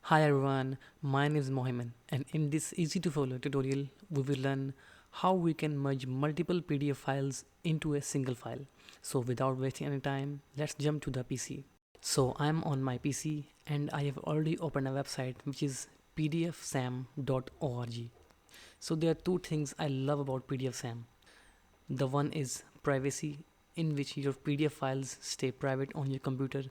Hi everyone, my name is Mohammed, and in this easy to follow tutorial we will learn how we can merge multiple PDF files into a single file. So without wasting any time, let's jump to the PC. So I'm on my PC and I have already opened a website which is PDFsam.org. So there are two things I love about PDFsam. The one is privacy, in which your PDF files stay private on your computer.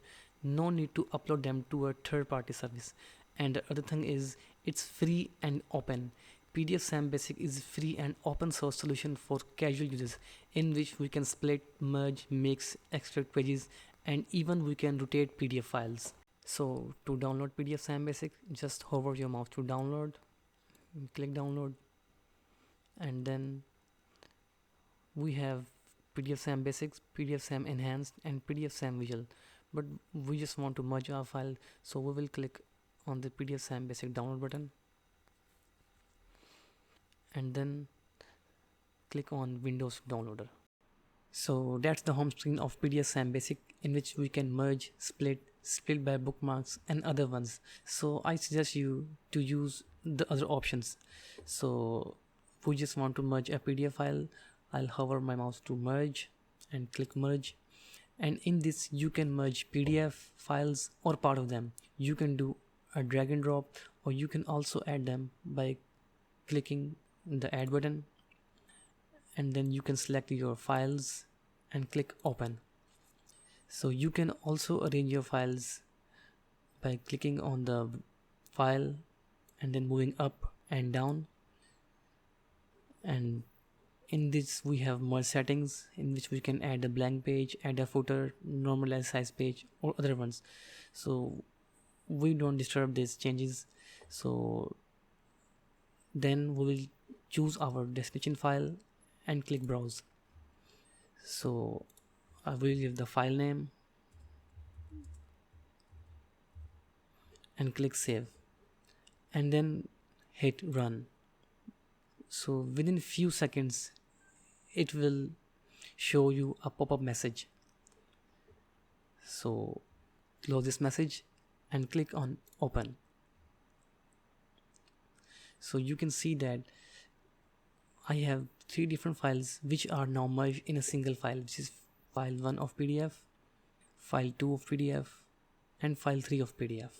No need to upload them to a third-party service. And the other thing is it's free and open. PDFsam Basic is free and open source solution for casual users, in which we can split, merge, mix, extract pages, and even we can rotate PDF files. So to download PDFsam Basic, just hover your mouse to download, click download, and then we have PDFsam Basics, PDFsam Enhanced, and PDFsam Visual. But we just want to merge our file, so we will click on the PDFsam Basic download button and then click on Windows Downloader. So that's the home screen of PDFsam Basic, in which we can merge, split by bookmarks and other ones. So I suggest you to use the other options. So we just want to merge a PDF file. I'll hover my mouse to merge and click merge, and in this you can merge PDF files or part of them. You can do a drag and drop, or you can also add them by clicking the add button, and then you can select your files and click open. So you can also arrange your files by clicking on the file and then moving up and down, and in this we have more settings in which we can add a blank page, add a footer, normalize size page, or other ones. So we don't disturb these changes. So then we will choose our destination file and click browse. So I will give the file name and click save, and then hit run. So within few seconds it will show you a pop-up message. So close this message and click on open. So you can see that I have three different files which are now merged in a single file, which is file 1 of PDF, file 2 of PDF, and file 3 of PDF.